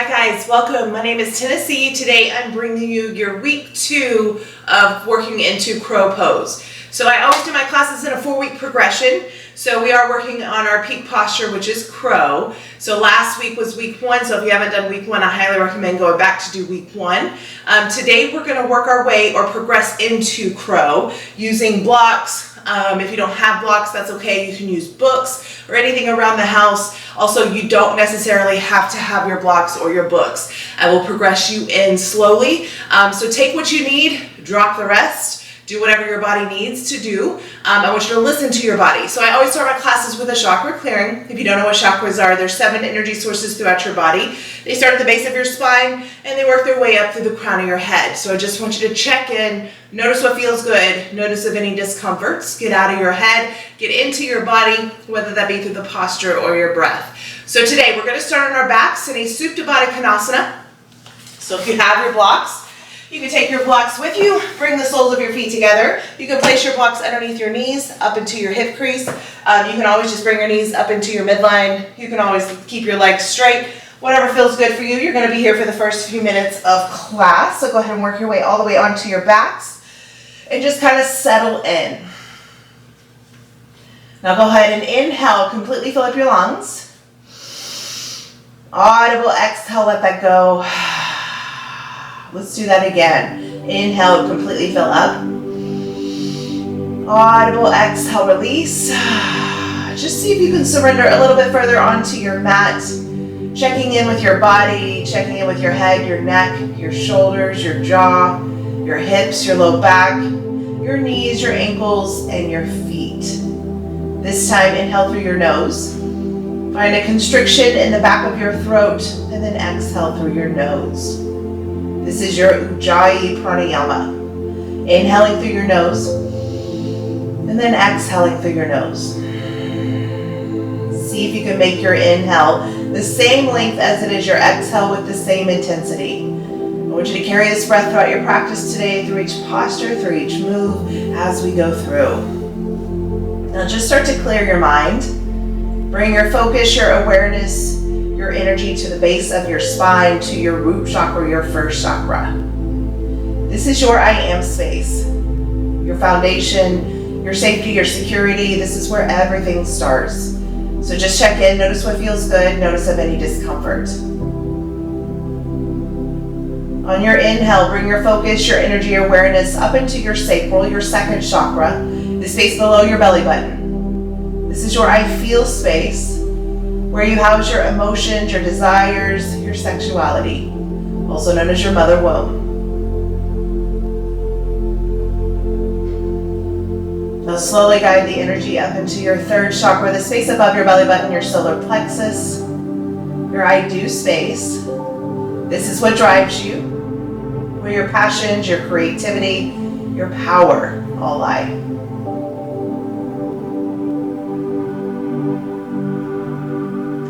Hi guys, welcome. My name is Tennessee. Today I'm bringing you your week 2 of working into crow pose. So I always do my classes in a 4-week progression. So we are working on our peak posture, which is crow. So last week was week 1. So if you haven't done week 1, I highly recommend going back to do week 1. Today we're going to work our way or progress into crow using blocks. If you don't have blocks, that's okay. You can use books or anything around the house. Also, you don't necessarily have to have your blocks or your books. I will progress you in slowly. So take what you need, drop the rest. Do whatever your body needs to do. I want you to listen to your body. So I always start my classes with a chakra clearing. If you don't know what chakras are, there's 7 energy sources throughout your body. They start at the base of your spine and they work their way up through the crown of your head. So I just want you to check in, notice what feels good, notice if any discomforts, get out of your head, get into your body, whether that be through the posture or your breath. So today we're going to start on our backs in a Supta Baddha Konasana. So if you have your blocks, you can take your blocks with you, bring the soles of your feet together. You can place your blocks underneath your knees, up into your hip crease. You can always just bring your knees up into your midline. You can always keep your legs straight. Whatever feels good for you. You're going to be here for the first few minutes of class. So go ahead and work your way all the way onto your backs and just kind of settle in. Now go ahead and inhale, completely fill up your lungs. Audible exhale, let that go. Let's do that again. Inhale, completely fill up. Audible exhale, release. Just see if you can surrender a little bit further onto your mat. Checking in with your body, checking in with your head, your neck, your shoulders, your jaw, your hips, your low back, your knees, your ankles, and your feet. This time, inhale through your nose. Find a constriction in the back of your throat, and then exhale through your nose. This is your Ujjayi pranayama. Inhaling through your nose, and then exhaling through your nose. See if you can make your inhale the same length as it is your exhale with the same intensity. I want you to carry this breath throughout your practice today, through each posture, through each move, as we go through. Now just start to clear your mind. Bring your focus, your awareness, your energy to the base of your spine, to your root chakra, your first chakra. This is your I am space, your foundation, your safety, your security. This is where everything starts. So just check in, notice what feels good, notice of any discomfort. On your inhale, bring your focus, your energy, your awareness up into your sacral, your second chakra, the space below your belly button. This is your I feel space, where you house your emotions, your desires, your sexuality, also known as your mother womb. Now slowly guide the energy up into your third chakra, the space above your belly button, your solar plexus, your I do space. This is what drives you, where your passions, your creativity, your power all lie.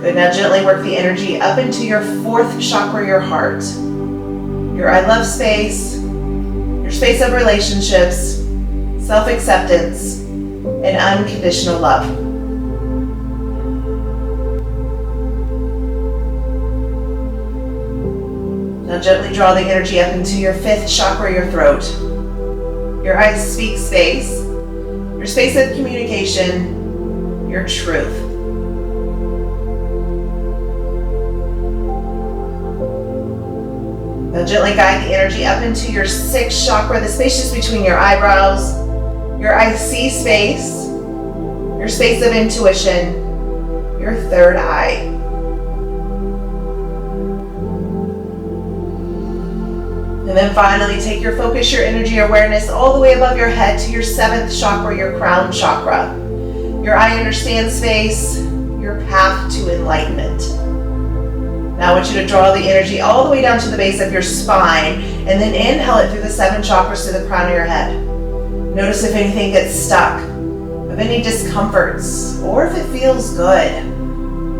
Good, now gently work the energy up into your fourth chakra, your heart. Your I love space, your space of relationships, self-acceptance, and unconditional love. Now gently draw the energy up into your fifth chakra, your throat. Your I speak space, your space of communication, your truth. Now gently guide the energy up into your sixth chakra, the space just between your eyebrows, your I see space, your space of intuition, your third eye. And then finally take your focus, your energy, awareness all the way above your head to your seventh chakra, your crown chakra. Your I understand space, your path to enlightenment. Now I want you to draw the energy all the way down to the base of your spine and then inhale it through the 7 chakras to the crown of your head. Notice if anything gets stuck, of any discomforts, or if it feels good.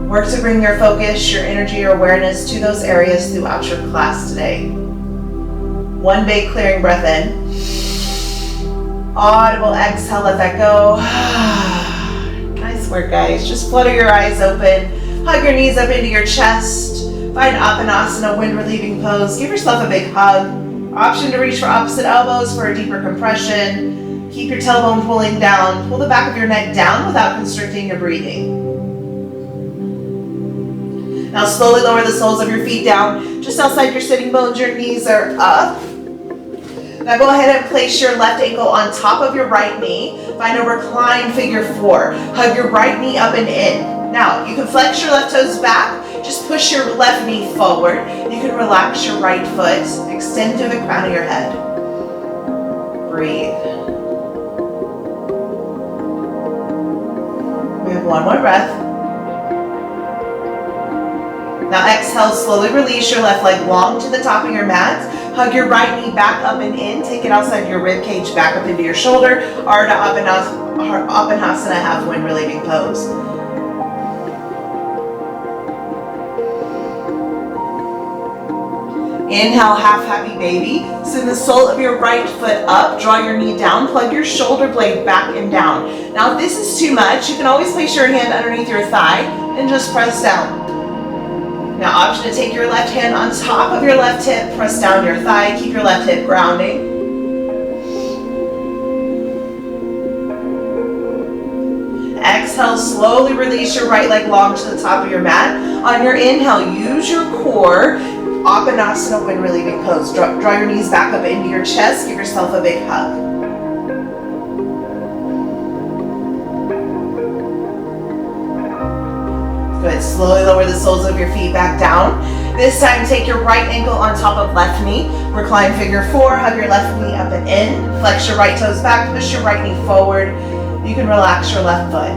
Work to bring your focus, your energy, your awareness to those areas throughout your class today. One big clearing breath in. Audible exhale, let that go. Nice work, guys. Just flutter your eyes open. Hug your knees up into your chest. Find Apana Appanasana, wind relieving pose. Give yourself a big hug. Option to reach for opposite elbows for a deeper compression. Keep your tailbone pulling down. Pull the back of your neck down without constricting your breathing. Now slowly lower the soles of your feet down just outside your sitting bones. Your knees are up. Now go ahead and place your left ankle on top of your right knee. Find a reclined figure 4. Hug your right knee up and in. Now you can flex your left toes back. Just push your left knee forward. You can relax your right foot. Extend to the crown of your head. Breathe. We have one more breath. Now exhale, slowly release your left leg long to the top of your mat. Hug your right knee back up and in. Take it outside your rib cage, back up into your shoulder. Ardha Appanasana, half wind relieving pose. Inhale, half happy baby. Send the sole of your right foot up. Draw your knee down. Plug your shoulder blade back and down. Now if this is too much, you can always place your hand underneath your thigh and just press down. Now option to take your left hand on top of your left hip, press down your thigh, keep your left hip grounding. Exhale, slowly release your right leg long to the top of your mat. On your inhale, use your core, Appanasana, wind relieving pose. Draw your knees back up into your chest, give yourself a big hug. Good, slowly lower the soles of your feet back down. This time take your right ankle on top of left knee. Recline figure 4, hug your left knee up and in. Flex your right toes back, push your right knee forward. You can relax your left foot.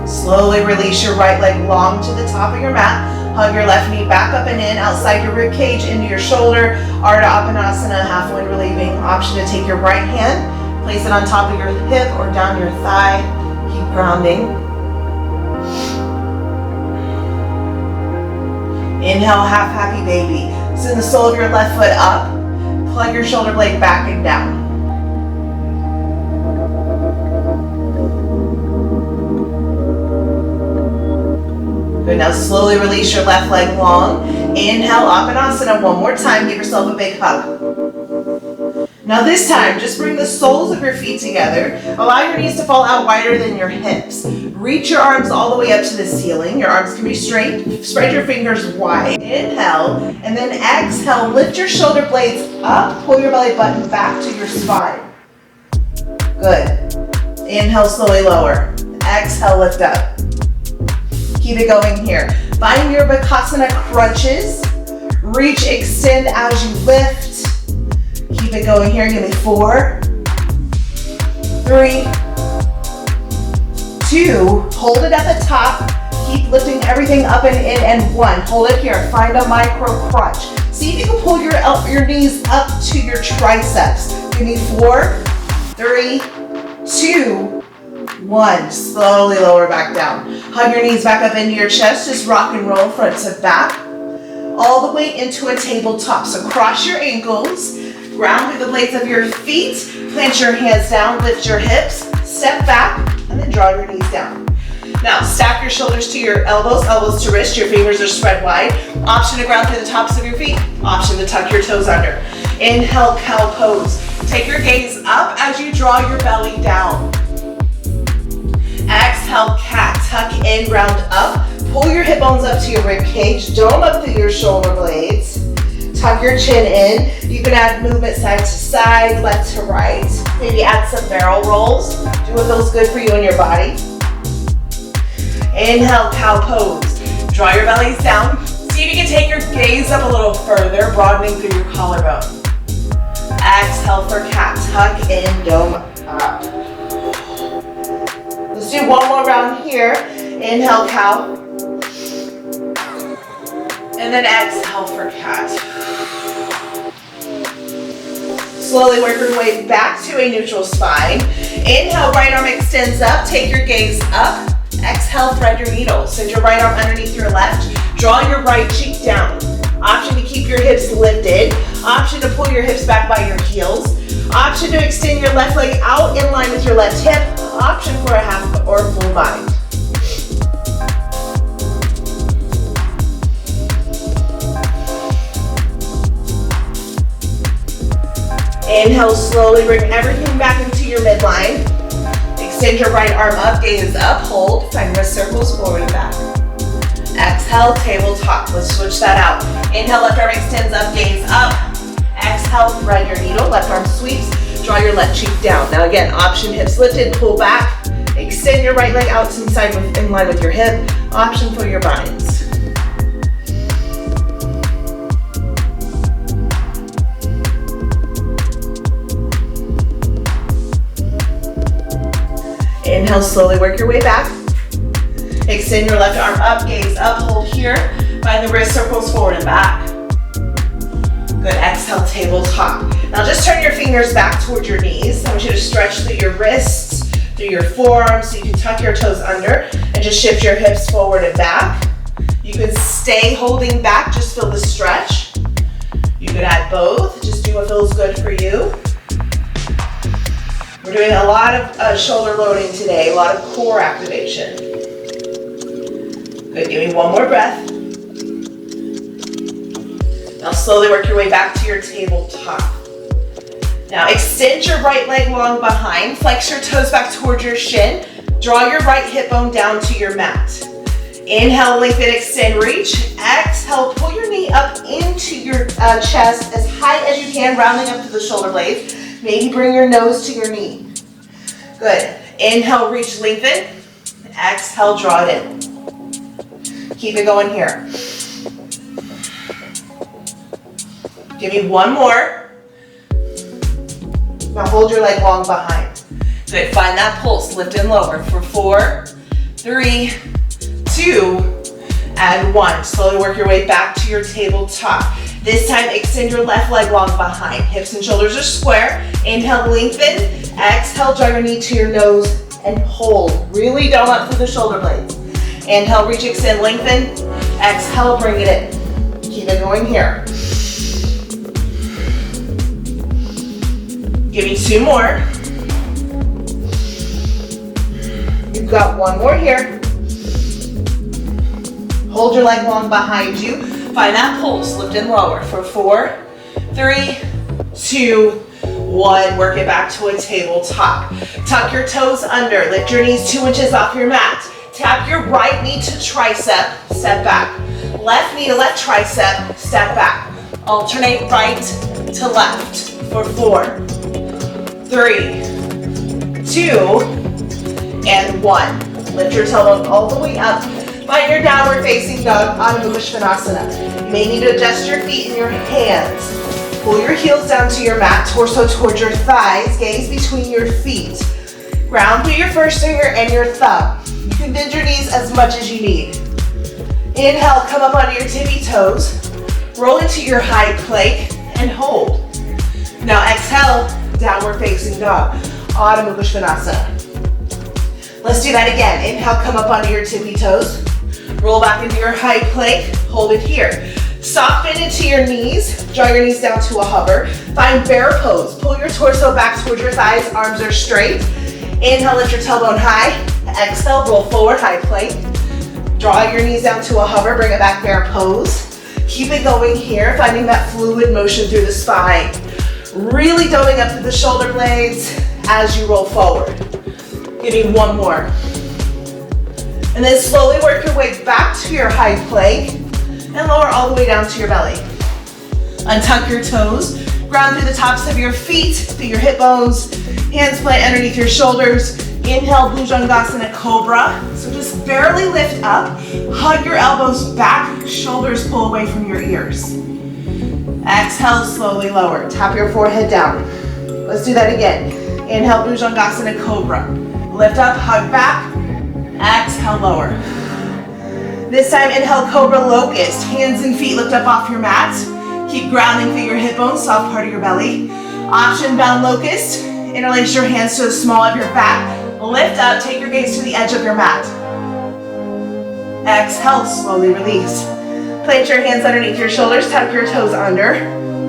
Slowly release your right leg long to the top of your mat. Hug your left knee back up and in, outside your rib cage, into your shoulder. Ardha Appanasana, half wind relieving. Option to take your right hand, place it on top of your hip or down your thigh. Keep grounding. Inhale, half happy baby. Send the sole of your left foot up. Plug your shoulder blade back and down. Good, now slowly release your left leg long. Inhale, Appanasana, one more time. Give yourself a big hug. Now this time, just bring the soles of your feet together. Allow your knees to fall out wider than your hips. Reach your arms all the way up to the ceiling. Your arms can be straight. Spread your fingers wide. Inhale, and then exhale. Lift your shoulder blades up. Pull your belly button back to your spine. Good. Inhale, slowly lower. Exhale, lift up. Keep it going here. Find your kakasana crunches. Reach, extend as you lift. Keep it going here. Give me 4, 3, 2. Hold it at the top. Keep lifting everything up and in, and 1. Hold it here. Find a micro crunch. See if you can pull your knees up to your triceps. Give me 4, 3, 2, 1. Slowly lower back down. Hug your knees back up into your chest. Just rock and roll front to back. All the way into a tabletop. So cross your ankles. Ground through the blades of your feet. Plant your hands down. Lift your hips. Step back. And then draw your knees down. Now stack your shoulders to your elbows. Elbows to wrist. Your fingers are spread wide. Option to ground through the tops of your feet. Option to tuck your toes under. Inhale, cow pose. Take your gaze up as you draw your belly down. Exhale, cat. Tuck in, round up. Pull your hip bones up to your rib cage. Dome up through your shoulder blades. Tuck your chin in. You can add movement side to side, left to right. Maybe add some barrel rolls. Do what feels good for you and your body. Inhale, cow pose. Draw your bellies down. See if you can take your gaze up a little further, broadening through your collarbone. Exhale for cat. Tuck in, dome up. Let's do one more round here. Inhale, cow. And then exhale for cat. Slowly work your way back to a neutral spine. Inhale, right arm extends up. Take your gaze up. Exhale, thread your needle. Send your right arm underneath your left. Draw your right cheek down. Option to keep your hips lifted. Option to pull your hips back by your heels. Option to extend your left leg out in line with your left hip. Option for a half or full bind. Inhale, slowly bring everything back into your midline. Extend your right arm up, gaze up, hold. Find wrist circles forward and back. Exhale, tabletop. Let's switch that out. Inhale, left arm extends up, gaze up. Exhale, thread your needle, left arm sweeps. Draw your left cheek down. Now again, option hips lifted, pull back. Extend your right leg out inside in line with your hip. Option for your binds. Inhale, slowly work your way back. Extend your left arm up, gaze up, hold here. Find the wrist circles forward and back. Good, exhale, tabletop. Now just turn your fingers back towards your knees. I want you to stretch through your wrists, through your forearms, so you can tuck your toes under and just shift your hips forward and back. You can stay holding back, just feel the stretch. You could add both, just do what feels good for you. We're doing a lot of shoulder loading today, a lot of core activation. Good, give me one more breath. Now slowly work your way back to your tabletop. Now extend your right leg long behind, flex your toes back towards your shin, draw your right hip bone down to your mat. Inhale, lengthen, extend, reach. Exhale, pull your knee up into your chest as high as you can, rounding up to the shoulder blades. Maybe bring your nose to your knee. Good. Inhale, reach, lengthen. Exhale, draw it in. Keep it going here. Give me one more. Now hold your leg long behind. Good. Find that pulse. Lift and lower for 4, 3, 2, and 1. Slowly work your way back to your tabletop. This time, extend your left leg long behind. Hips and shoulders are square. Inhale, lengthen. Exhale, draw your knee to your nose and hold. Really dome up through the shoulder blades. Inhale, reach, extend, lengthen. Exhale, bring it in. Keep it going here. Give me 2 more. You've got 1 more here. Hold your leg long behind you. Find that pulse, lift and lower for 4, 3, 2, 1. Work it back to a tabletop. Tuck your toes under, lift your knees 2 inches off your mat. Tap your right knee to tricep, step back. Left knee to left tricep, step back. Alternate right to left for 4, 3, 2, and 1. Lift your tailbone all the way up. Find your downward facing dog, Adho Mukha Svanasana. You may need to adjust your feet and your hands. Pull your heels down to your mat, torso towards your thighs, gaze between your feet. Ground through your first finger and your thumb. You can bend your knees as much as you need. Inhale, come up onto your tippy toes. Roll into your high plank and hold. Now exhale, downward facing dog, Adho Mukha Svanasana. Let's do that again. Inhale, come up onto your tippy toes. Roll back into your high plank. Hold it here. Soft bend into your knees. Draw your knees down to a hover. Find bear pose. Pull your torso back towards your thighs. Arms are straight. Inhale, lift your tailbone high. Exhale, roll forward, high plank. Draw your knees down to a hover. Bring it back, bear pose. Keep it going here, finding that fluid motion through the spine. Really doming up to the shoulder blades as you roll forward. Give me 1 more. And then slowly work your way back to your high plank and lower all the way down to your belly. Untuck your toes, ground through the tops of your feet, through your hip bones, hands plant underneath your shoulders. Inhale, Bhujangasana Cobra. So just barely lift up, hug your elbows back, shoulders pull away from your ears. Exhale, slowly lower. Tap your forehead down. Let's do that again. Inhale, Bhujangasana Cobra. Lift up, hug back. Exhale, lower. This time, inhale, Cobra Locust. Hands and feet lift up off your mat. Keep grounding through your hip bones, soft part of your belly. Option bound locust. Interlace your hands to the small of your back. Lift up, take your gaze to the edge of your mat. Exhale, slowly release. Plant your hands underneath your shoulders, tuck your toes under.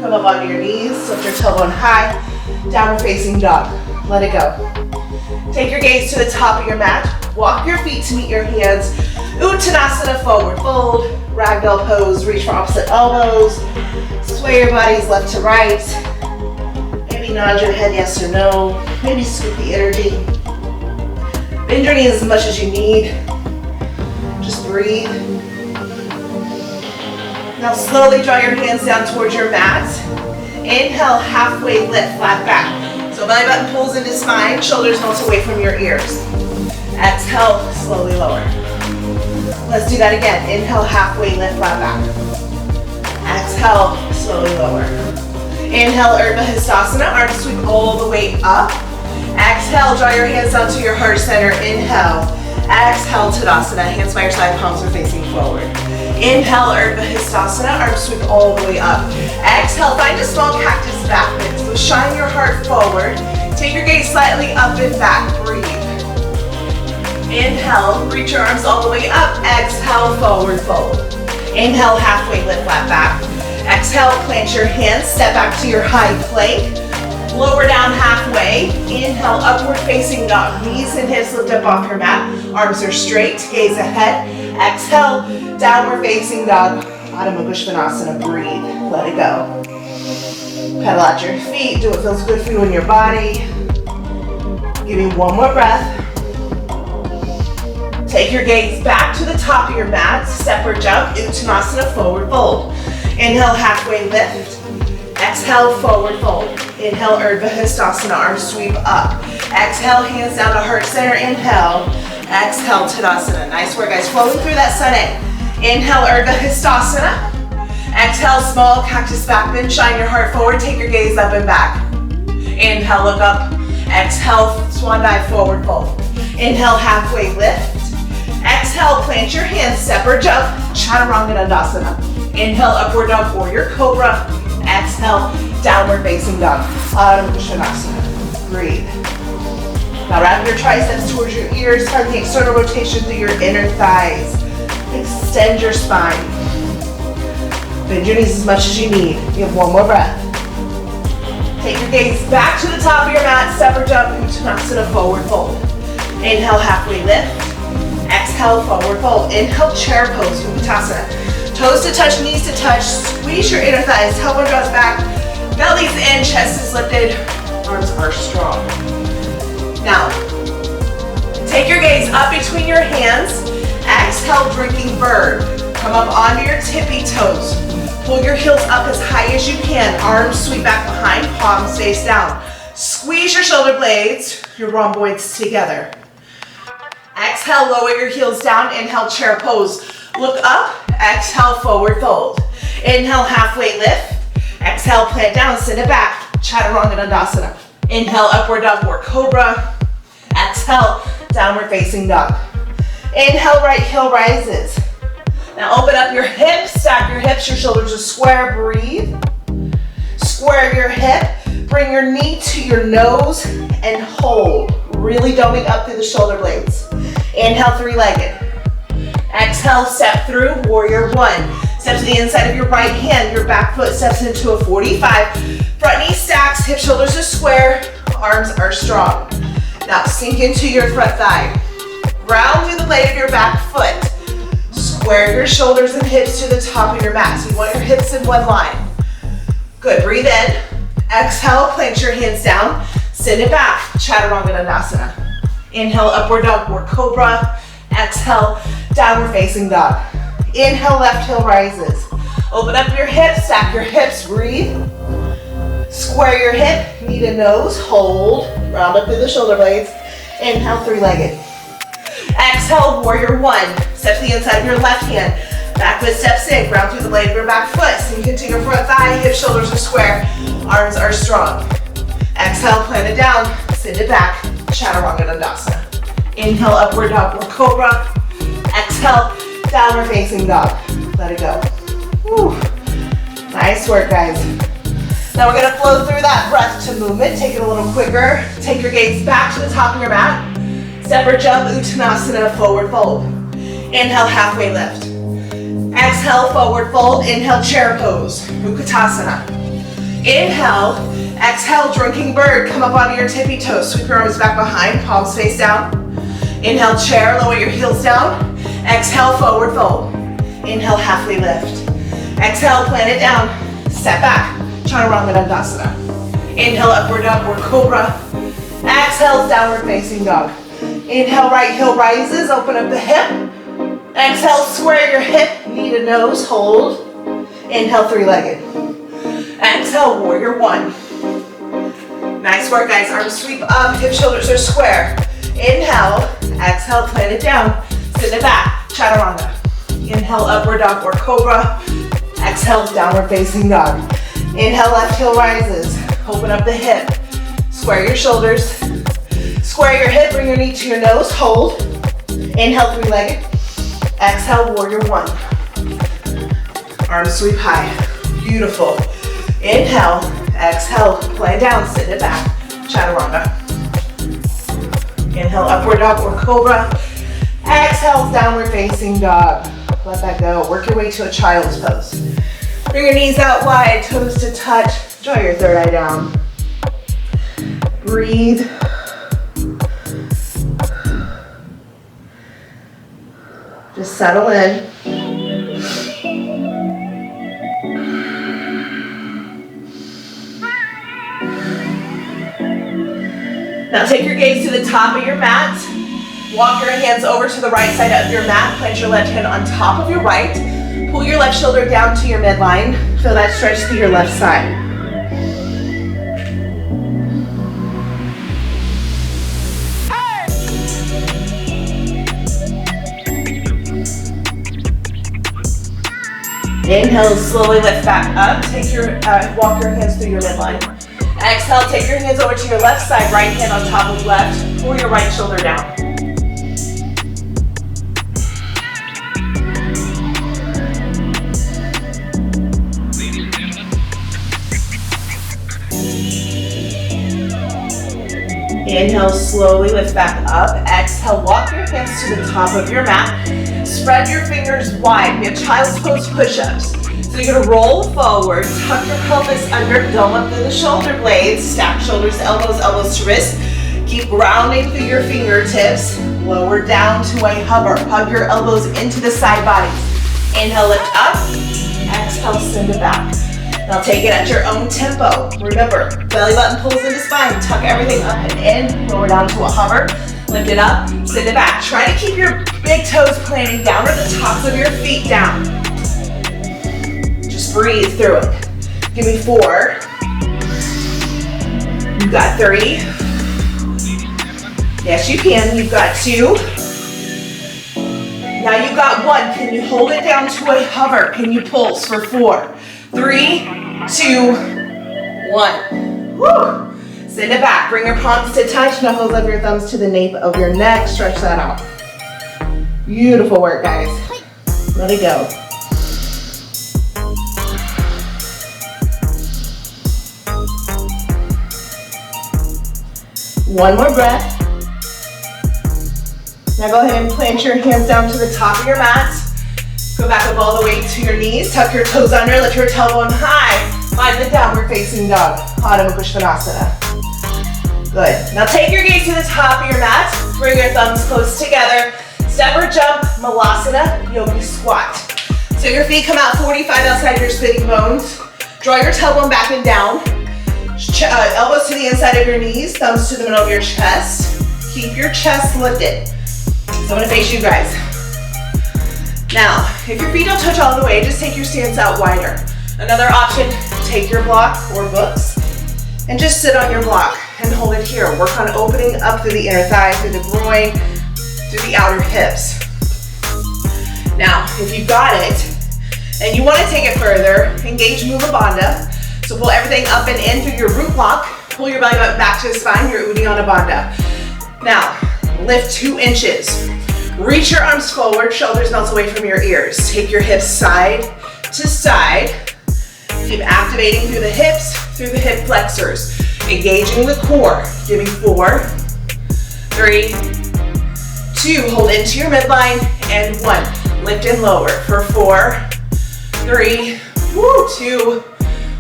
Come up onto your knees, lift your tailbone high. downward facing dog. Let it go. Take your gaze to the top of your mat. Walk your feet to meet your hands. Uttanasana, forward fold. Ragdoll pose, reach for opposite elbows. Sway your bodies left to right. Maybe nod your head yes or no. Maybe scoop the energy. Bend your knees as much as you need. Just breathe. Now slowly draw your hands down towards your mat. Inhale, halfway lift, flat back. So belly button pulls into spine, shoulders melt away from your ears. Exhale, slowly lower. Let's do that again. Inhale, halfway lift, flat back. Exhale, slowly lower. Inhale, Urdhva Hastasana, arms sweep all the way up. Exhale, draw your hands down to your heart center. Inhale. Exhale, Tadasana, hands by your side, palms are facing forward. Inhale, Urdhva Hastasana, arms sweep all the way up. Exhale, find a small cactus back bend. So shine your heart forward. Take your gaze slightly up and back. Breathe. Inhale, reach your arms all the way up. Exhale, forward fold. Inhale, halfway lift, flat back. Exhale, plant your hands, step back to your high plank. Lower down halfway. Inhale, upward facing dog. Knees and hips lift up off your mat. Arms are straight, gaze ahead. Exhale, downward facing dog. Adho Mukha Svanasana, breathe, let it go. Pedal out your feet, do what feels good for you in your body. Give me one more breath. Take your gaze back to the top of your mat. Step or jump, Uttanasana, forward fold. Inhale, halfway lift. Exhale, forward fold. Inhale, Urdhva Hastasana, arms sweep up. Exhale, hands down to heart center. Inhale. Exhale, Tadasana. Nice work, guys. Flowing through that sun A. Inhale, Urdhva Hastasana. Exhale, small cactus back bend. Shine your heart forward. Take your gaze up and back. Inhale, look up. Exhale, swan dive, forward fold. Inhale, halfway lift. Exhale, plant your hands, step or jump, Chaturanga Dandasana. Inhale, upward dog, warrior cobra. Exhale, downward facing dog, Adho Mukha Svanasana. Breathe. Now wrap your triceps towards your ears, start the external rotation through your inner thighs. Extend your spine. Bend your knees as much as you need. You have one more breath. Take your gaze back to the top of your mat, step or jump, Uttanasana, forward fold. Inhale, halfway lift. Exhale, forward fold. Inhale, chair pose, Uttanasana. Toes to touch, knees to touch. Squeeze your inner thighs, tailbone draws back. Belly's in, chest is lifted. Arms are strong. Now, take your gaze up between your hands. Exhale, drinking bird. Come up onto your tippy toes. Pull your heels up as high as you can. Arms sweep back behind, palms face down. Squeeze your shoulder blades, your rhomboids together. Exhale, lower your heels down. Inhale, chair pose. Look up. Exhale, forward fold. Inhale, halfway lift. Exhale, plant down, send it back. Chaturanga Dandasana. Inhale, upward dog, war cobra. Exhale, downward facing dog. Inhale, right heel rises. Now open up your hips, stack your hips, your shoulders are square, breathe. Square your hip, bring your knee to your nose and hold. Really doming up through the shoulder blades. Inhale, three-legged. Exhale, step through, warrior one. Step to the inside of your right hand, your back foot steps into a 45. Front knee stacks, hip shoulders are square, arms are strong. Now sink into your front thigh. Ground through the blade of your back foot. Square your shoulders and hips to the top of your mat. So you want your hips in one line. Good, breathe in. Exhale, plant your hands down. Send it back, Chaturanga Dandasana. Inhale, upward dog, war cobra. Exhale, downward facing dog. Inhale, left heel rises. Open up your hips, stack your hips, breathe. Square your hip, knee to nose, hold. Round up through the shoulder blades. Inhale, three-legged. Exhale, warrior one. Step to the inside of your left hand. Back foot steps in, ground through the blade of your back foot. Sink into your front thigh, hips, shoulders are square. Arms are strong. Exhale, plant it down, send it back, Chaturanga Dandasana. Inhale, upward dog, war cobra. Exhale, downward facing dog. Let it go. Whew. Nice work, guys. Now we're gonna flow through that breath to movement. Take it a little quicker. Take your gaze back to the top of your mat. Step or jump, Uttanasana, forward fold. Inhale, halfway lift. Exhale, forward fold. Inhale, chair pose, Uttanasana. Inhale, Exhale, drinking bird. Come up onto your tippy toes. Sweep your arms back behind, palms face down. Inhale, chair, lower your heels down. Exhale, forward fold. Inhale, halfway lift. Exhale, plant it down. Step back, chaturanga dandasana. Inhale, upward dog or cobra. Exhale, downward facing dog. Inhale, right heel rises, open up the hip. Exhale, square your hip, knee to nose, hold. Inhale, three-legged. Exhale, warrior one. Nice work, guys. Arms sweep up, hip shoulders are square. Inhale, exhale, plant it down. Sit it back, chaturanga. Inhale, upward dog or cobra. Exhale, downward facing dog. Inhale, left heel rises. Open up the hip. Square your shoulders. Square your hip, bring your knee to your nose, hold. Inhale, three-legged. Exhale, warrior one. Arms sweep high. Beautiful. Inhale, exhale, plant down, sit it back. Chaturanga. Inhale, upward dog or cobra. Exhale, downward facing dog. Let that go. Work your way to a child's pose. Bring your knees out wide, toes to touch. Draw your third eye down. Breathe. Just settle in. Now take your gaze to the top of your mat. Walk your hands over to the right side of your mat. Plant your left hand on top of your right. Pull your left shoulder down to your midline. Feel that stretch through your left side. Inhale, slowly lift back up. Walk your hands through your midline. Exhale, take your hands over to your left side, right hand on top of left. Pull your right shoulder down. Inhale, slowly lift back up. Exhale, walk your hands to the top of your mat. Spread your fingers wide. We have child's pose push-ups. So you're gonna roll forward, tuck your pelvis under, dome up through the shoulder blades, stack shoulders to elbows, elbows to wrists. Keep rounding through your fingertips. Lower down to a hover. Hug your elbows into the side bodies. Inhale, lift up. Exhale, send it back. Now take it at your own tempo. Remember, belly button pulls into spine. Tuck everything up and in. Lower down to a hover. Lift it up, send it back. Try to keep your big toes planting down or the tops of your feet down. Just breathe through it. Give me 4. You've got 3. Yes, you can. You've got 2. Now you've got 1. Can you hold it down to a hover? Can you pulse for 4? 3, 2, 1. Woo! Send it back. Bring your palms to touch. Knuckles of your thumbs to the nape of your neck. Stretch that out. Beautiful work, guys. Let it go. One more breath. Now go ahead and plant your hands down to the top of your mat. Go back up all the way to your knees. Tuck your toes under. Lift your tailbone high. Find the downward facing dog. Adho Mukha Svanasana. Good. Now take your gaze to the top of your mat. Bring your thumbs close together. Step or jump, Malasana, yogi squat. So your feet come out 45 outside your sitting bones. Draw your tailbone back and down. Elbows to the inside of your knees, thumbs to the middle of your chest. Keep your chest lifted. So I'm gonna face you guys. Now, if your feet don't touch all the way, just take your stance out wider. Another option, take your block or books and just sit on your block and hold it here. Work on opening up through the inner thigh, through the groin, through the outer hips. Now, if you've got it and you want to take it further, engage Mula Bandha. So pull everything up and in through your root block. Pull your belly button back to the spine, your Uddiyana Bandha. Now, lift 2 inches. Reach your arms forward, shoulders melt away from your ears. Take your hips side to side. Keep activating through the hips, through the hip flexors. Engaging the core. Give me 4, 3, 2. Hold into your midline, and 1. Lift and lower for 4, 3, 2,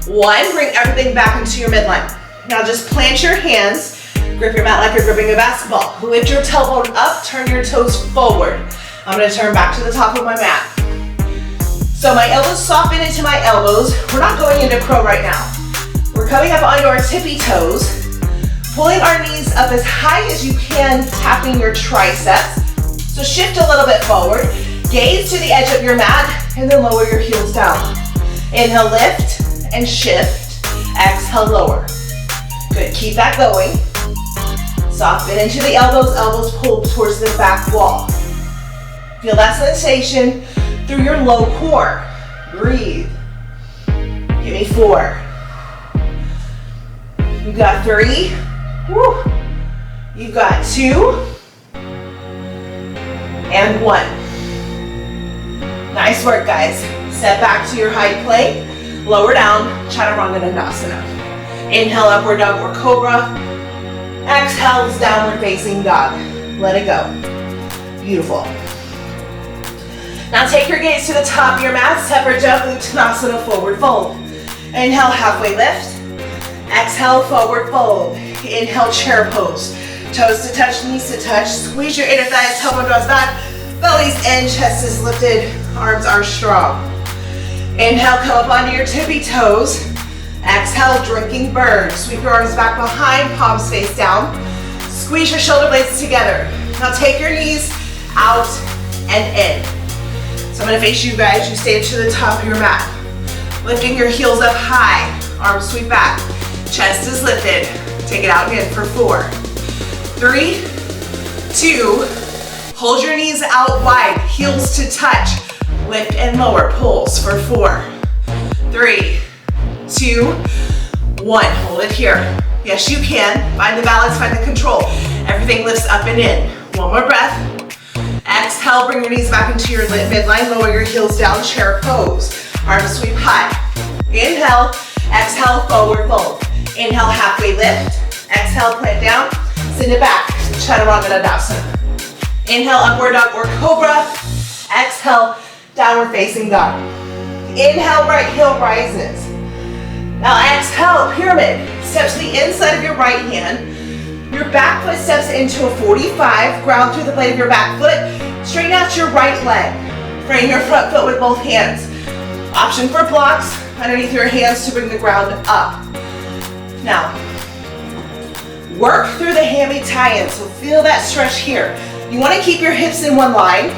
1. Bring everything back into your midline. Now just plant your hands, grip your mat like you're gripping a basketball. Lift your tailbone up, turn your toes forward. I'm gonna turn back to the top of my mat. So my elbows soften into my elbows. We're not going into crow right now. We're coming up onto our tippy toes, pulling our knees up as high as you can, tapping your triceps. So shift a little bit forward, gaze to the edge of your mat, and then lower your heels down. Inhale, lift and shift. Exhale, lower. Good, keep that going. Soften into the elbows, elbows pull towards the back wall. Feel that sensation through your low core. Breathe. Give me 4. You've got 3. Woo. You've got 2. And 1. Nice work, guys. Step back to your high plank. Lower down, Chaturanga Dandasana. Inhale, upward downward cobra. Exhale is downward facing dog. Let it go. Beautiful. Now take your gaze to the top of your mat. Separate jump, Uttanasana, forward fold. Inhale, halfway lift. Exhale, forward fold. Inhale, chair pose. Toes to touch, knees to touch. Squeeze your inner thighs, tailbone draws back. Belly's in, chest is lifted, arms are strong. Inhale, come up onto your tippy toes. Exhale, drinking bird. Sweep your arms back behind, palms face down. Squeeze your shoulder blades together. Now take your knees out and in. So I'm gonna face you guys, you stay to the top of your mat. Lifting your heels up high, arms sweep back. Chest is lifted. Take it out again for 4, 3, 2, hold your knees out wide, heels to touch. Lift and lower, pulls for 4, 3, 2, 1. Hold it here. Yes, you can. Find the balance, find the control. Everything lifts up and in. One more breath. Exhale, bring your knees back into your midline. Lower your heels down, chair pose. Arms sweep high. Inhale, exhale, forward fold. Inhale, halfway lift. Exhale, plant down. Send it back. Chaturanga Dandasana. Inhale, upward dog or cobra. Exhale, downward facing dog. Inhale, right heel rises. Now exhale, pyramid. Step to the inside of your right hand. Your back foot steps into a 45. Ground through the blade of your back foot. Straighten out your right leg. Frame your front foot with both hands. Option for blocks underneath your hands to bring the ground up. Now, work through the hammy tie-in. So feel that stretch here. You want to keep your hips in one line.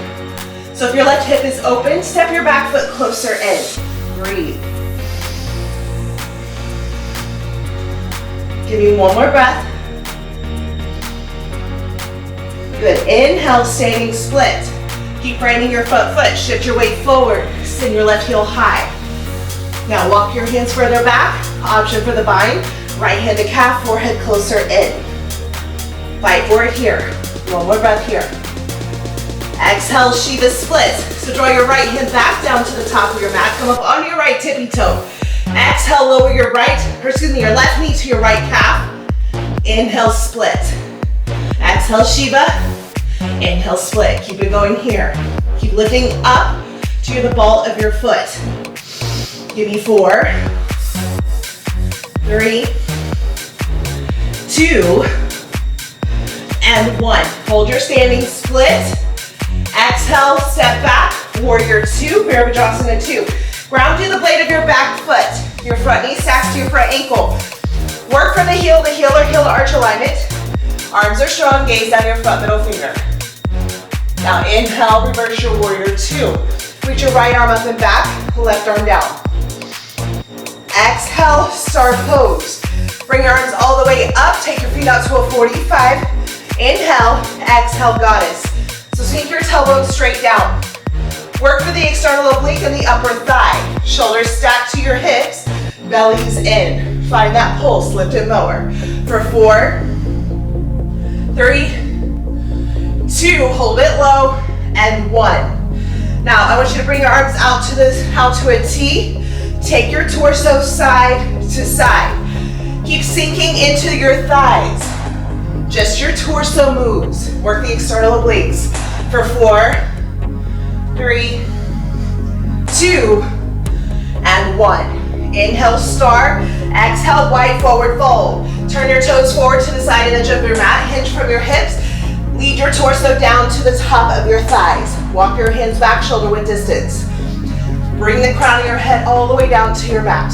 So if your left hip is open, step your back foot closer in. Breathe. Give me one more breath. Good. Inhale, standing split. Keep framing your front foot. Shift your weight forward. Send your left heel high. Now walk your hands further back. Option for the bind. Right hand to calf, forehead closer in. Fight for it here. One more breath here. Exhale, Shiva split. So draw your right hand back down to the top of your mat. Come up on your right tippy toe. Exhale, lower your your left knee to your right calf. Inhale, split. Exhale, Shiva. Inhale, split. Keep it going here. Keep lifting up to the ball of your foot. Give me 4, 3, 2, and 1. Hold your standing split. Exhale, step back. Warrior 2, Virabhadrasana 2. Ground through the blade of your back foot. Your front knee stacks to your front ankle. Work from the heel to heel or heel to arch alignment. Arms are strong, gaze down your front middle finger. Now inhale, reverse your warrior 2. Reach your right arm up and back, left arm down. Exhale, star pose. Bring your arms all the way up, take your feet out to a 45. Inhale, exhale, goddess. So sink your tailbone straight down. Work for the external oblique and the upper thigh. Shoulders stacked to your hips, belly's in. Find that pulse, lift and lower. For 4, 3, 2, hold it low, and 1. Now I want you to bring your arms out to a T. Take your torso side to side. Keep sinking into your thighs. Just your torso moves. Work the external obliques. For 4, 3, 2, and 1. Inhale, star. Exhale, wide forward fold. Turn your toes forward to the side edge of your mat. Hinge from your hips. Lead your torso down to the top of your thighs. Walk your hands back, shoulder width distance. Bring the crown of your head all the way down to your mat.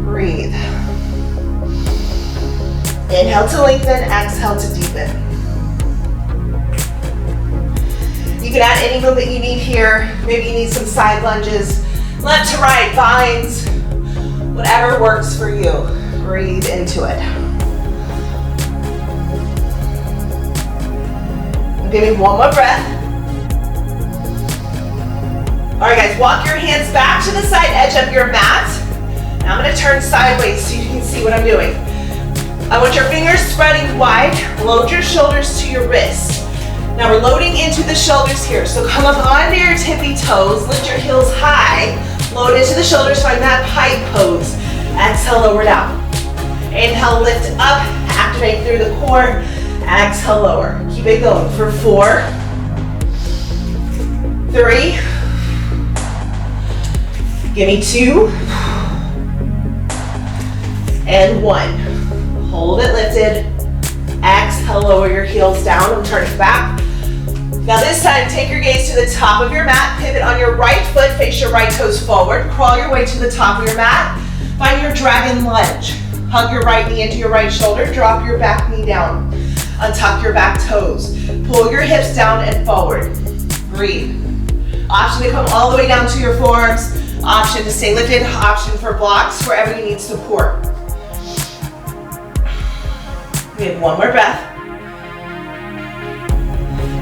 Breathe. Inhale to lengthen, exhale to deepen. You can add any movement you need here. Maybe you need some side lunges, left to right, vines, whatever works for you. Breathe into it. Give me one more breath. All right, guys, walk your hands back to the side edge of your mat. Now I'm going to turn sideways so you can see what I'm doing. I want your fingers spreading wide. Load your shoulders to your wrists. Now we're loading into the shoulders here. So come up onto your tippy toes. Lift your heels high. Load into the shoulders. Find that pike pose. Exhale, lower down. Inhale, lift up. Activate through the core. Exhale, lower. Keep it going for 4, 3. Give me 2. And 1. Hold it lifted. Exhale, lower your heels down. I'm turning back. Now this time, take your gaze to the top of your mat. Pivot on your right foot. Face your right toes forward. Crawl your way to the top of your mat. Find your dragon lunge. Hug your right knee into your right shoulder. Drop your back knee down. Untuck your back toes. Pull your hips down and forward. Breathe. Option to come all the way down to your forearms. Option to stay lifted. Option for blocks wherever you need support. We have one more breath.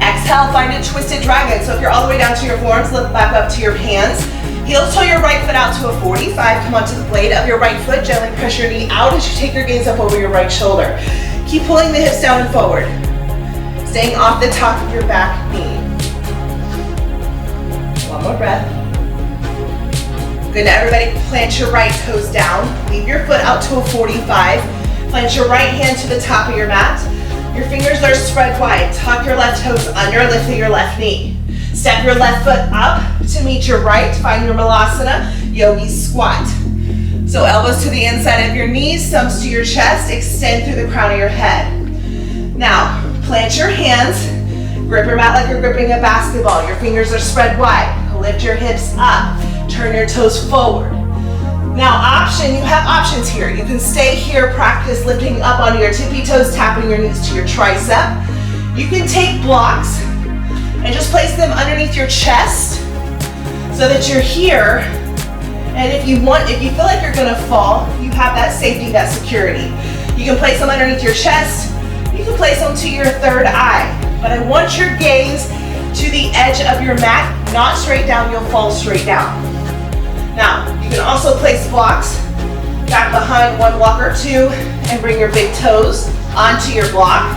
Exhale, find a twisted dragon. So if you're all the way down to your forearms, lift back up to your hands. Heel toe your right foot out to a 45. Come onto the blade of your right foot. Gently press your knee out as you take your gaze up over your right shoulder. Keep pulling the hips down and forward. Staying off the top of your back knee. One more breath. Good now, everybody. Plant your right toes down. Leave your foot out to a 45. Plant your right hand to the top of your mat. Your fingers are spread wide. Tuck your left toes under, lifting your left knee. Step your left foot up to meet your right. Find your malasana, yogi squat. So elbows to the inside of your knees, thumbs to your chest, extend through the crown of your head. Now, plant your hands, grip your mat like you're gripping a basketball. Your fingers are spread wide. Lift your hips up, turn your toes forward. Now you have options here. You can stay here, practice lifting up onto your tippy toes, tapping your knees to your tricep. You can take blocks and just place them underneath your chest so that you're here. And if you feel like you're gonna fall, you have that safety, that security. You can place them underneath your chest. You can place them to your third eye. But I want your gaze to the edge of your mat, not straight down, you'll fall straight down. Now, you can also place blocks back behind, 1 block or 2, and bring your big toes onto your block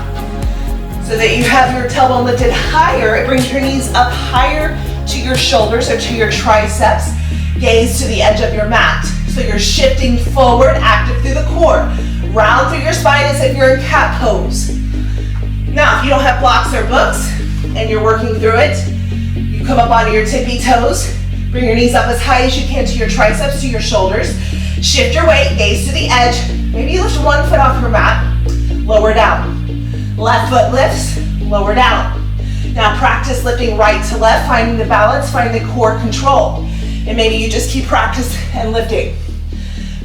so that you have your tailbone lifted higher. It brings your knees up higher to your shoulders or to your triceps. Gaze to the edge of your mat. So you're shifting forward, active through the core. Round through your spine as if you're in cat pose. Now, if you don't have blocks or books and you're working through it, you come up onto your tippy toes. Bring your knees up as high as you can to your triceps, to your shoulders. Shift your weight, gaze to the edge. Maybe you lift 1 foot off your mat, lower down. Left foot lifts, lower down. Now practice lifting right to left, finding the balance, finding the core control. And maybe you just keep practice and lifting.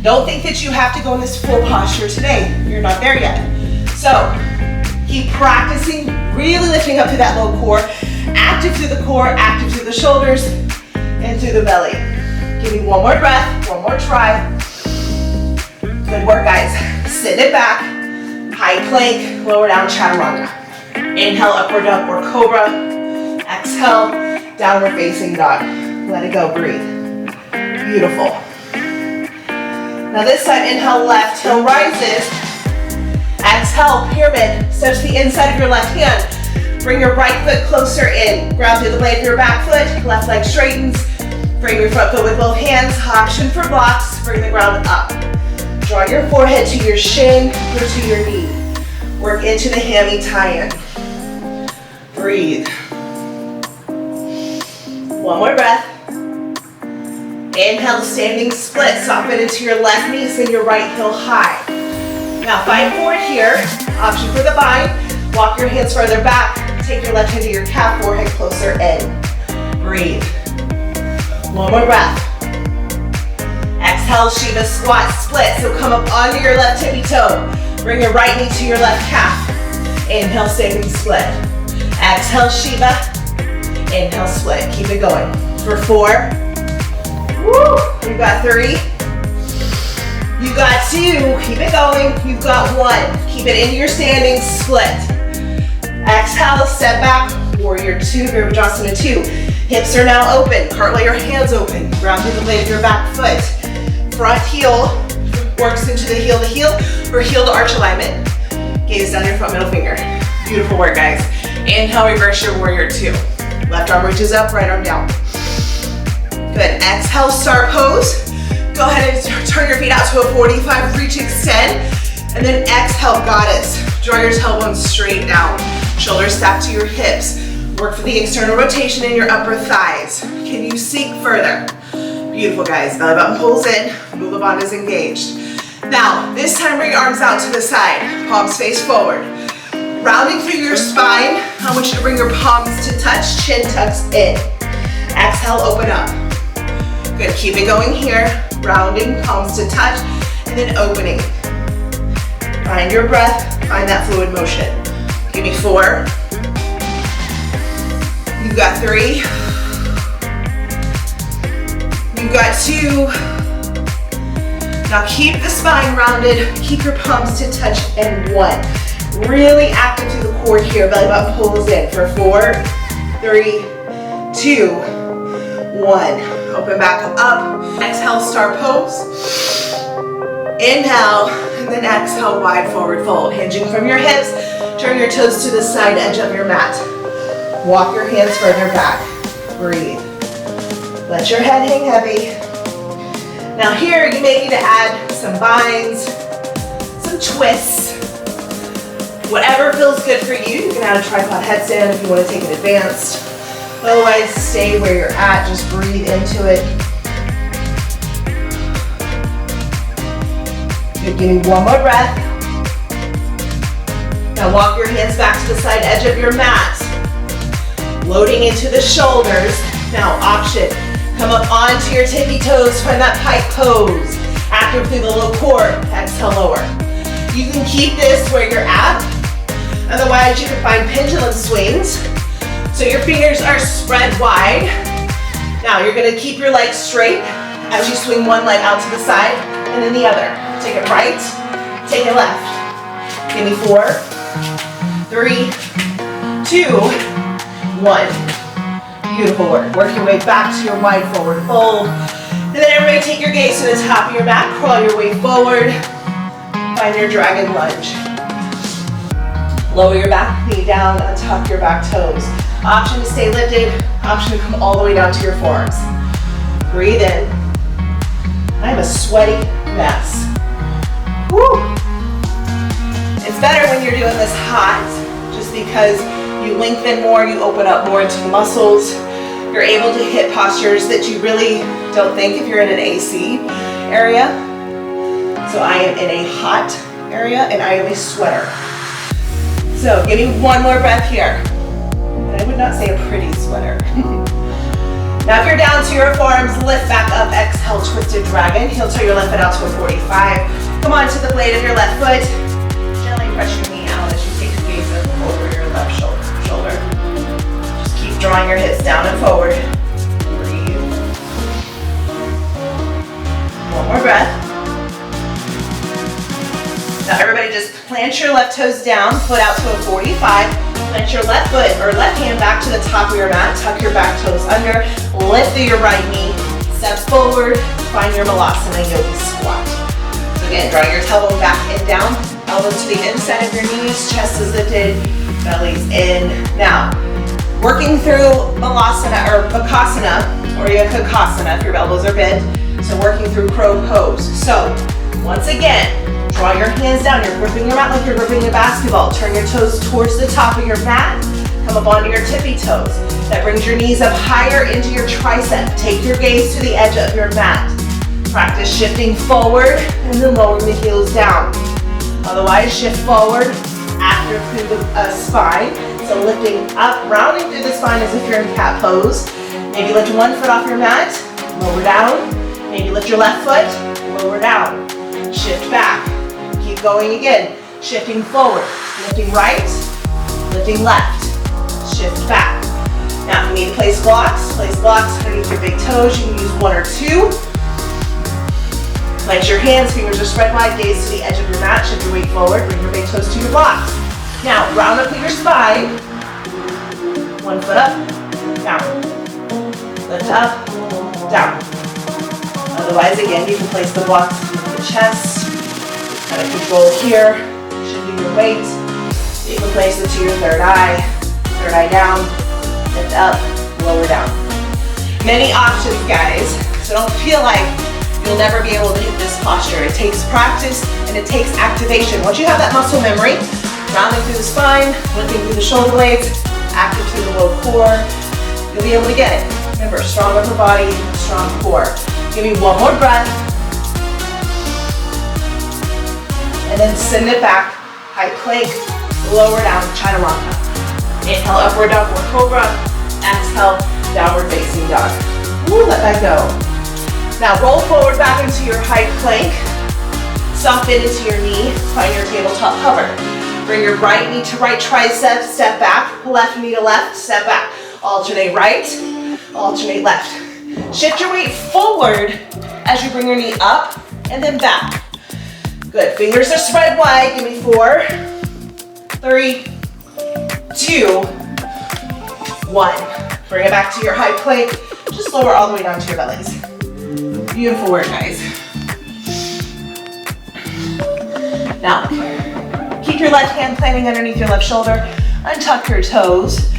Don't think that you have to go in this full posture today. You're not there yet. So keep practicing, really lifting up to that low core. Active through the core, active through the shoulders, and through the belly. Give me one more breath, one more try. Good work, guys. Sit it back, high plank, lower down chaturanga. Inhale, upward cobra. Exhale, downward facing dog. Let it go, breathe. Beautiful. Now this time, inhale, left heel rises. Exhale, pyramid, steps the inside of your left hand. Bring your right foot closer in. Ground through the blade of your back foot. Left leg straightens. Frame your front foot with both hands. Option for blocks. Bring the ground up. Draw your forehead to your shin or to your knee. Work into the hammy tie-in. Breathe. One more breath. Inhale, standing split. Soften into your left knee, send your right heel high. Now find forward here. Option for the bind. Walk your hands further back. Take your left hand to your calf, forehead closer in. Breathe. One more breath. Exhale, Shiva squat, split. So come up onto your left tippy toe. Bring your right knee to your left calf. Inhale, standing split. Exhale, Shiva. Inhale, split. Keep it going. For 4. Woo! You got 3. You got 2. Keep it going. You've got 1. Keep it into your standing split. Exhale, step back. Warrior 2, Virabhadrasana 2. Hips are now open. Cartwheel your hands open. Ground through the blade of your back foot. Front heel works into the heel to heel or heel to arch alignment. Gaze down your front middle finger. Beautiful work, guys. Inhale, reverse your warrior 2. Left arm reaches up, right arm down. Good. Exhale, star pose. Go ahead and turn your feet out to a 45, reach, extend. And then exhale, goddess. Draw your tailbone straight down. Shoulders stacked to your hips. Work for the external rotation in your upper thighs. Can you sink further? Beautiful, guys. Belly button pulls in. Mula bandha is engaged. Now, this time bring your arms out to the side. Palms face forward. Rounding through your spine, I want you to bring your palms to touch. Chin tucks in. Exhale, open up. Good. Keep it going here. Rounding, palms to touch, and then opening. Find your breath. Find that fluid motion. Give me 4. You got 3. You got 2. Now keep the spine rounded. Keep your palms to touch, and 1. Really active through the core here. Belly button pulls in for 4, 3, 2, 1. Open back up. Exhale, star pose. Inhale, and then exhale, wide forward fold. Hinging from your hips. Turn your toes to the side edge of your mat. Walk your hands further back. Breathe. Let your head hang heavy. Now here, you may need to add some binds, some twists. Whatever feels good for you. You can add a tripod headstand if you want to take it advanced. Otherwise, stay where you're at. Just breathe into it. Good. Give me 1 more breath. Now walk your hands back to the side edge of your mat. Loading into the shoulders. Now option. Come up onto your tippy toes. Find that pike pose. Active through the low core. Exhale, lower. You can keep this where you're at. Otherwise, you can find pendulum swings. So your fingers are spread wide. Now you're gonna keep your legs straight as you swing one leg out to the side and then the other. Take it right, take it left. Give me 4, 3, 2, 1. Beautiful work. Work your way back to your wide forward fold. And then everybody take your gaze to the top of your mat, crawl your way forward. Find your dragon lunge. Lower your back knee down, untuck your back toes. Option to stay lifted, option to come all the way down to your forearms. Breathe in. I'm a sweaty mess. Woo! It's better when you're doing this hot, just because you lengthen more, you open up more into the muscles. You're able to hit postures that you really don't think if you're in an AC area. So I am in a hot area and I am a sweater. So give me 1 more breath here. I would not say a pretty sweater. Now if you're down to your forearms, lift back up, exhale, twisted dragon. Heel toe your left foot out to a 45. Come on to the blade of your left foot. Gently press your knee out as you take your gaze over your left shoulder. Just keep drawing your hips down and forward. Breathe. 1 more breath. Now everybody just plant your left toes down, foot out to a 45. Plant your left foot or left hand back to the top of your mat. Tuck your back toes under. Lift through your right knee. Steps forward. Find your malasana yogi squat. So again, draw your tailbone back and down. Elbows to the inside of your knees. Chest is lifted. Belly's in. Now, working through malasana or kakasana or your kakasana if your elbows are bent. So working through crow pose. So once again, draw your hands down. You're gripping your mat like you're gripping a basketball. Turn your toes towards the top of your mat. Come up onto your tippy toes. That brings your knees up higher into your tricep. Take your gaze to the edge of your mat. Practice shifting forward and then lowering the heels down. Otherwise, shift forward, active through the spine. So lifting up, rounding through the spine as if you're in cat pose. Maybe lift one foot off your mat, lower down. Maybe lift your left foot, lower down. Shift back. Keep going again. Shifting forward, lifting right, lifting left. Shift back. Now if you need to place blocks underneath your big toes. You can use one or two. Flex your hands, fingers are spread wide, gaze to the edge of your mat, shift your weight forward, bring your big toes to your blocks. Now, round up through your spine. One foot up, down. Lift up, down. Otherwise, again, you can place the blocks into the chest. Kind of control here, shifting your weight. You can place it to your third eye down, lift up, lower down. Many options, guys, so don't feel like you'll never be able to hit this posture. It takes practice and it takes activation. Once you have that muscle memory, rounding through the spine, lifting through the shoulder blades, active through the low core, you'll be able to get it. Remember, strong upper body, strong core. Give me one more breath. And then send it back, high plank, lower down, chaturanga. Inhale, upward downward cobra. Exhale, downward facing dog. Ooh, let that go. Now roll forward back into your high plank. Soft bend into your knee, find your tabletop hover. Bring your right knee to right tricep, step back. Left knee to left, step back. Alternate right, alternate left. Shift your weight forward as you bring your knee up and then back. Good, fingers are spread wide. Give me 4, 3, 2, 1. Bring it back to your high plank. Just lower all the way down to your bellies. Beautiful work, guys. Now, keep your left hand planting underneath your left shoulder. Untuck your toes.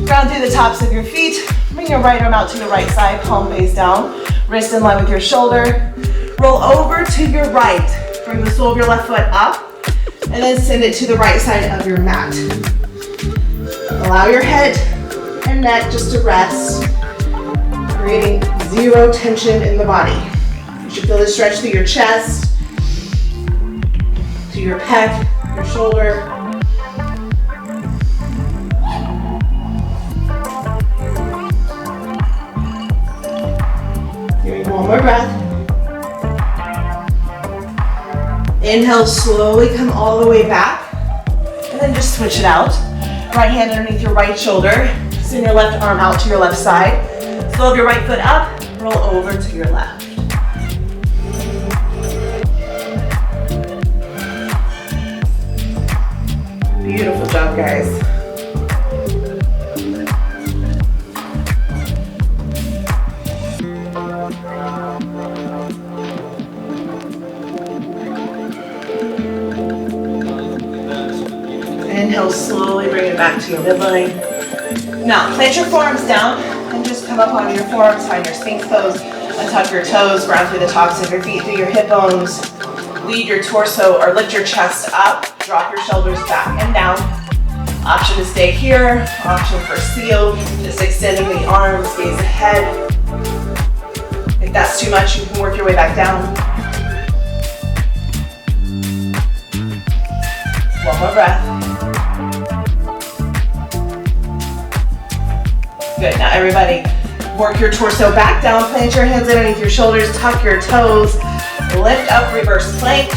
Ground through the tops of your feet. Bring your right arm out to the right side, palm face down. Wrist in line with your shoulder. Roll over to your right. Bring the sole of your left foot up. And then send it to the right side of your mat. Allow your head and neck just to rest, creating zero tension in the body. You should feel the stretch through your chest, to your pec, your shoulder. Give me one more breath. Inhale, slowly come all the way back, and then just switch it out. Right hand underneath your right shoulder. Send your left arm out to your left side. Slow your right foot up, roll over to your left. Beautiful job, guys. Inhale, slowly bring it back to your midline. Now, plant your forearms down and just come up onto your forearms, find your Sphinx pose, untuck your toes, ground through the tops of your feet, through your hip bones, lead your torso or lift your chest up, drop your shoulders back and down. Option to stay here, option for seal, just extending the arms, gaze ahead. If that's too much, you can work your way back down. One more breath. Good, now everybody work your torso back down, plant your hands underneath your shoulders, tuck your toes, lift up, reverse plank,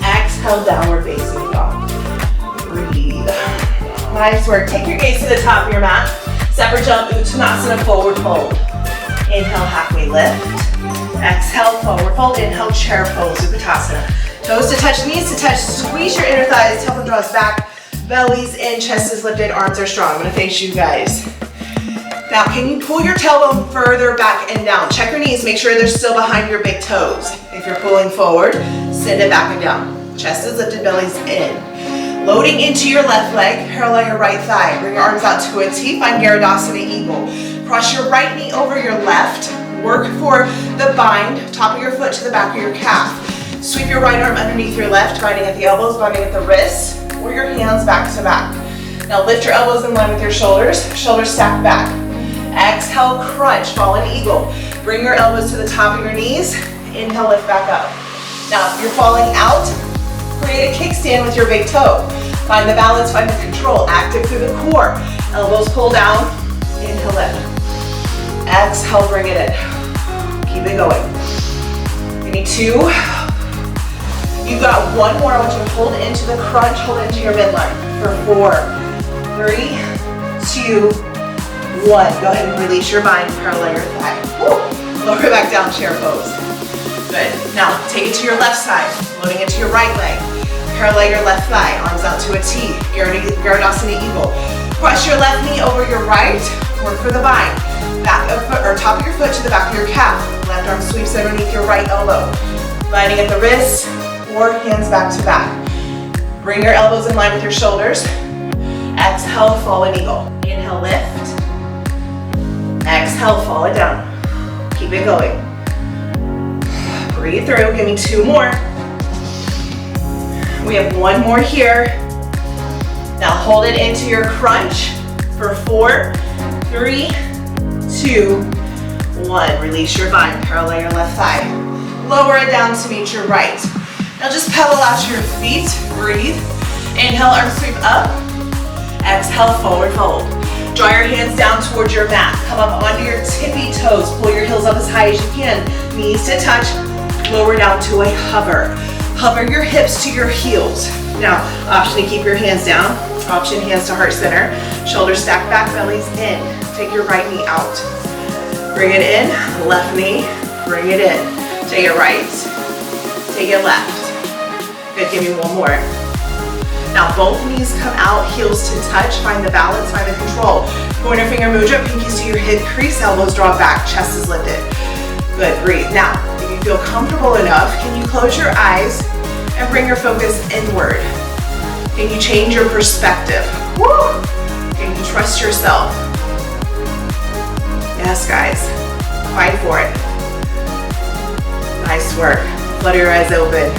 exhale, downward facing dog. Breathe. Nice work, take your gaze to the top of your mat, separate jump, Uttanasana, forward fold. Inhale, halfway lift, exhale, forward fold, inhale, chair pose, Uttanasana. Toes to touch, knees to touch, squeeze your inner thighs, tailbone draws back, belly's in, chest is lifted, arms are strong. I'm gonna face you guys. Now, can you pull your tailbone further back and down? Check your knees, make sure they're still behind your big toes. If you're pulling forward, send it back and down. Chest is lifted, belly's in. Loading into your left leg, parallel your right thigh. Bring your arms out to a T, find Garudasana Eagle. Cross your right knee over your left. Work for the bind, top of your foot to the back of your calf. Sweep your right arm underneath your left, binding at the elbows, binding at the wrists, or your hands back to back. Now lift your elbows in line with your shoulders, shoulders stack back. Exhale, crunch, fallen eagle. Bring your elbows to the top of your knees. Inhale, lift back up. Now, if you're falling out, Create a kickstand with your big toe. Find the balance, find the control, active through the core. Elbows pull down, inhale, lift. Exhale, bring it in. Keep it going. Give me 2. You've got 1 more. I want you to hold into the crunch, hold into your midline for 4, 3, 2, 1. Go ahead and release your bind, parallel your thigh. Woo. Lower back down, chair pose. Good. Now take it to your left side, loading into your right leg. Parallel your left thigh, arms out to a T, Garudasana Eagle. Press your left knee over your right, work for the bind. Back of foot, or top of your foot to the back of your calf. Left arm sweeps underneath your right elbow. Lining at the wrists, or hands back to back. Bring your elbows in line with your shoulders. Exhale, fallen eagle. Inhale, lift. Exhale, fall it down. Keep it going. Breathe through, give me 2 more. We have 1 more here. Now hold it into your crunch for 4, 3, 2, 1. Release your bind, parallel your left thigh. Lower it down to meet your right. Now just pedal out your feet, breathe. Inhale, arm sweep up. Exhale, forward fold. Draw your hands down towards your mat. Come up onto your tippy toes. Pull your heels up as high as you can. Knees to touch. Lower down to a hover. Hover your hips to your heels. Now, option to keep your hands down. Option hands to heart center. Shoulders stack back, bellies in. Take your right knee out. Bring it in. Left knee. Bring it in. Take it right. Take it left. Good, give me 1 more. Now both knees come out, heels to touch. Find the balance, find the control. Pointer finger mudra, pinkies to your hip crease, elbows draw back, chest is lifted. Good, breathe. Now, if you feel comfortable enough, can you close your eyes and bring your focus inward? Can you change your perspective? Woo! Can you trust yourself? Yes, guys. Fight for it. Nice work. Flutter your eyes open.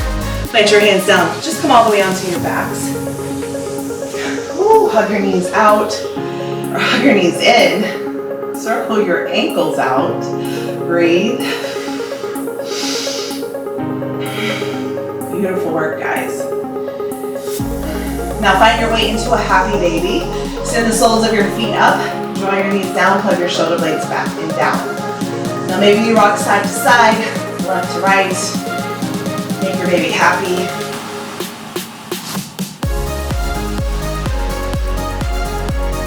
Plant your hands down. Just come all the way onto your backs. Ooh, hug your knees out, or hug your knees in. Circle your ankles out. Breathe. Beautiful work, guys. Now find your way into a happy baby. Send the soles of your feet up. Draw your knees down, plug your shoulder blades back and down. Now maybe you rock side to side, left to right. Make your baby happy.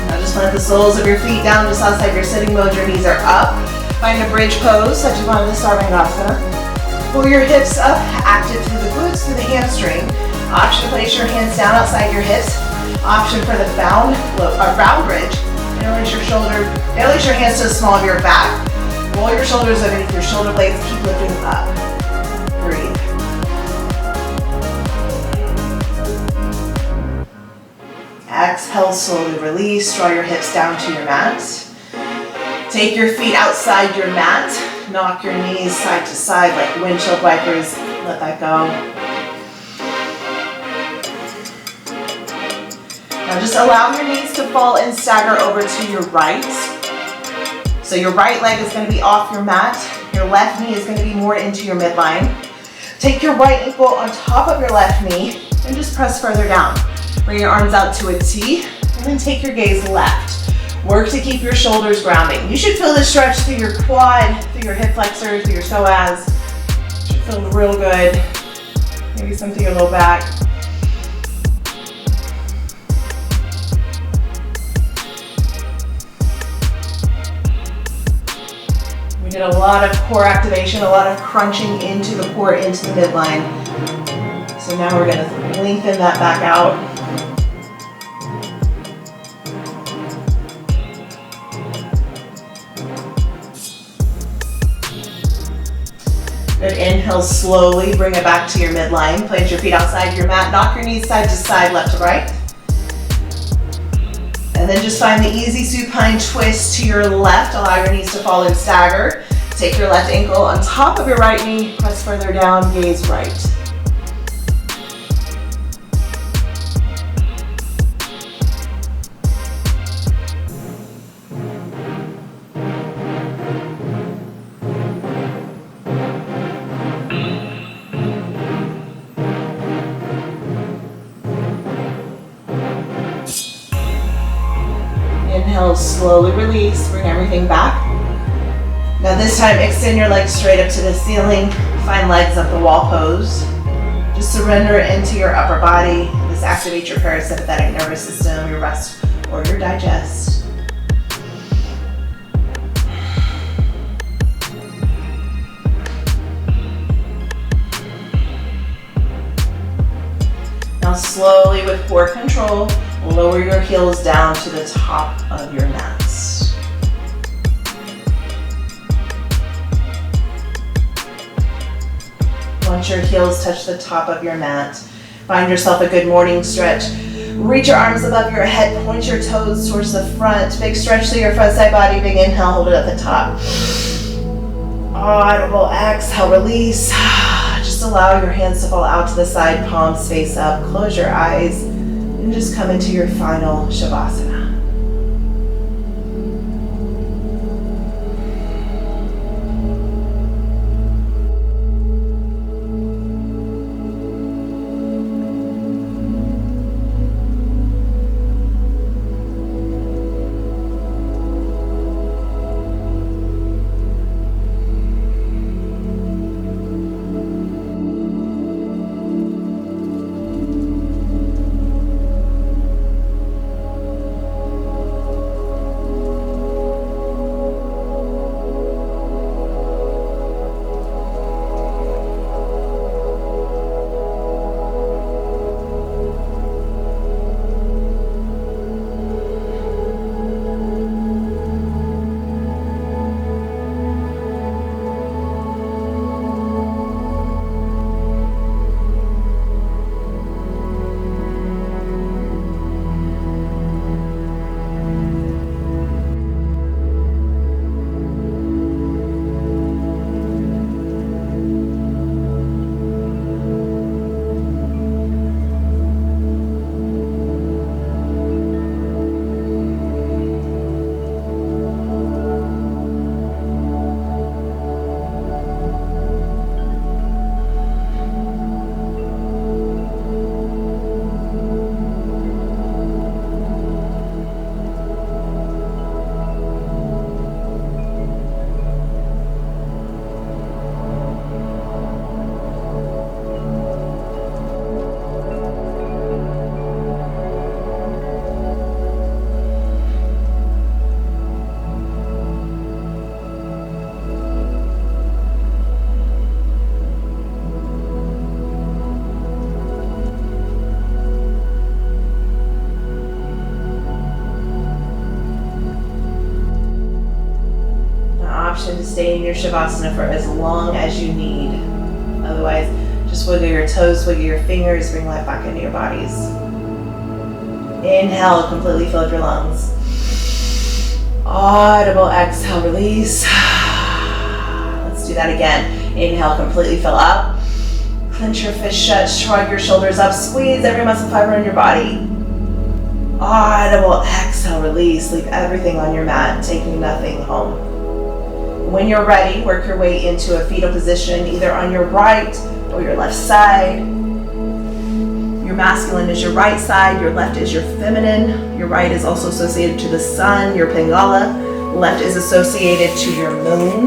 Now just plant the soles of your feet down just outside your sitting mode. Your knees are up. Find a bridge pose, such as one of the Sarvangasana. Pull your hips up, active through the glutes, through the hamstring. Option to place your hands down outside your hips. Option for the round bridge. Interlace your hands to the small of your back. Roll your shoulders underneath your shoulder blades. Keep lifting up. Breathe. Exhale, slowly release. Draw your hips down to your mat. Take your feet outside your mat. Knock your knees side to side like windshield wipers. Let that go. Now just allow your knees to fall and stagger over to your right. So your right leg is going to be off your mat. Your left knee is going to be more into your midline. Take your right ankle on top of your left knee and just press further down. Bring your arms out to a T and then take your gaze left. Work to keep your shoulders grounding. You should feel the stretch through your quad, through your hip flexor, through your psoas. Should feel real good. Maybe some through your low back. We did a lot of core activation, a lot of crunching into the core, into the midline. So now we're going to lengthen that back out. Good, inhale slowly, bring it back to your midline. Plant your feet outside your mat, knock your knees side to side, left to right. And then just find the easy supine twist to your left. Allow your knees to fall and stagger. Take your left ankle on top of your right knee, press further down, gaze right. slowly release, bring everything back. Now this time, extend your legs straight up to the ceiling. Find legs up the wall pose. Just surrender into your upper body. This activates your parasympathetic nervous system, your rest or your digest. Now slowly, with core control, lower your heels down to the top of your mats. Once your heels touch the top of your mat, find yourself a good morning stretch. Reach your arms above your head, point your toes towards the front. Big stretch through your front side body, big inhale, hold it at the top. Audible exhale, release. Just allow your hands to fall out to the side, palms face up. Close your eyes and just come into your final Shavasana. To stay in your Shavasana for as long as you need. Otherwise, just wiggle your toes, wiggle your fingers, bring life back into your bodies. Inhale, completely fill up your lungs. Audible exhale, release. Let's do that again. Inhale, completely fill up. Clench your fist shut, shrug your shoulders up, squeeze every muscle fiber in your body. Audible exhale, release. Leave everything on your mat, taking nothing home. When you're ready, work your way into a fetal position, either on your right or your left side. Your masculine is your right side, your left is your feminine. Your right is also associated to the sun, your Pingala. Left is associated to your moon,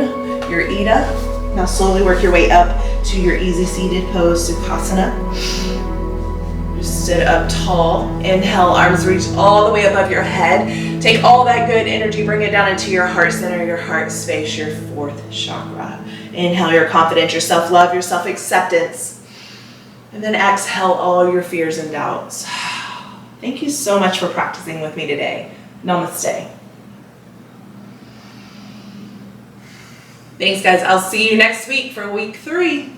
your Ida. Now slowly work your way up to your easy seated pose, Kakasana. Just sit up tall. Inhale, arms reach all the way above your head. Take all that good energy, bring it down into your heart center, your heart space, your fourth chakra. Inhale your confidence, your self-love, your self-acceptance. And then exhale all your fears and doubts. Thank you so much for practicing with me today. Namaste. Thanks, guys. I'll see you next week for week 3.